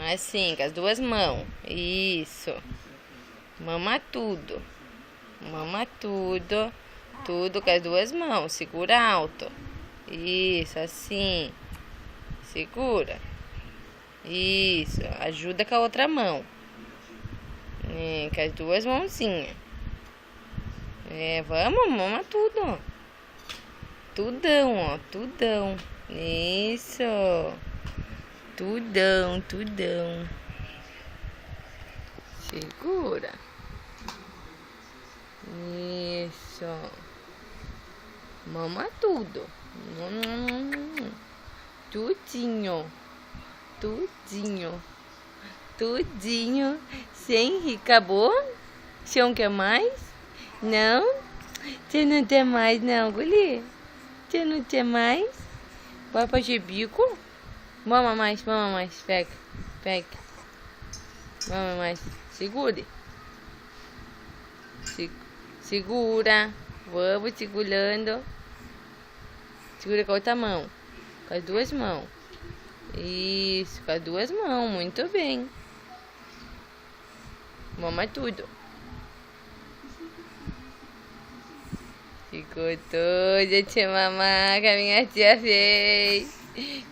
Assim, com as duas mãos. Isso. Mama tudo. Mama tudo. Tudo com as duas mãos. Segura alto. Isso, assim. Segura. Isso. Ajuda com a outra mão. Com as duas mãozinhas. Vamos, mama tudo. Tudão, ó. Tudão. Isso. Tudão, tudão. Segura. Isso. Mama tudo. Tudinho. Tudinho. Tudinho. Sem rir. Acabou? Você não quer mais? Não? Você não quer mais não, Guli? Você não quer mais? Vai fazer bico? Mama mais. Pega. Mama mais. Segure. Segura. Vamos segurando. Segura com a outra mão. Com as duas mãos. Isso, com as duas mãos. Muito bem. Mama tudo. Ficou toda de mamar que a minha tia fez.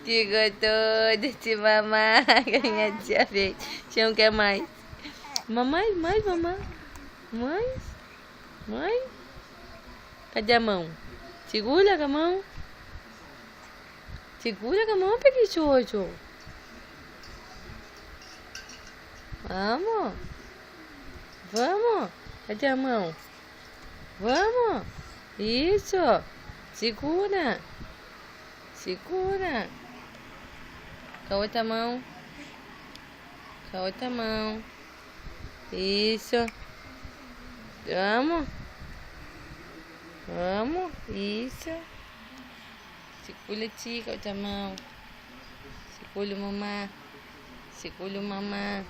Ficou toda de mamar que a minha tia fez. Você não quer mais? Mamãe, mamãe. Mãe? Cadê a mão? Segura com a mão. Segura com a mão, preguiçoso. Vamos. Cadê a mão? Vamos. Isso. Segura. Com a outra mão. Isso. Vamos. Isso. Segura ti com a outra mão. Segura o mamá.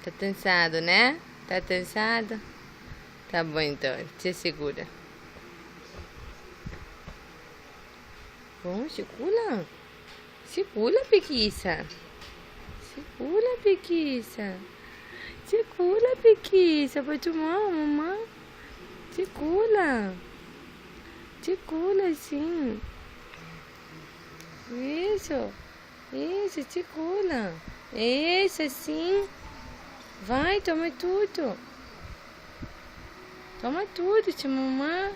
Tá cansado, né? Tá cansado? Tá bom então, te segura. Bom, segura. Segura, preguiça. Pode tomar, mamãe. Segura sim. Isso, segura. Isso, assim. Vai, toma tudo. Toma tudo, tia mamãe.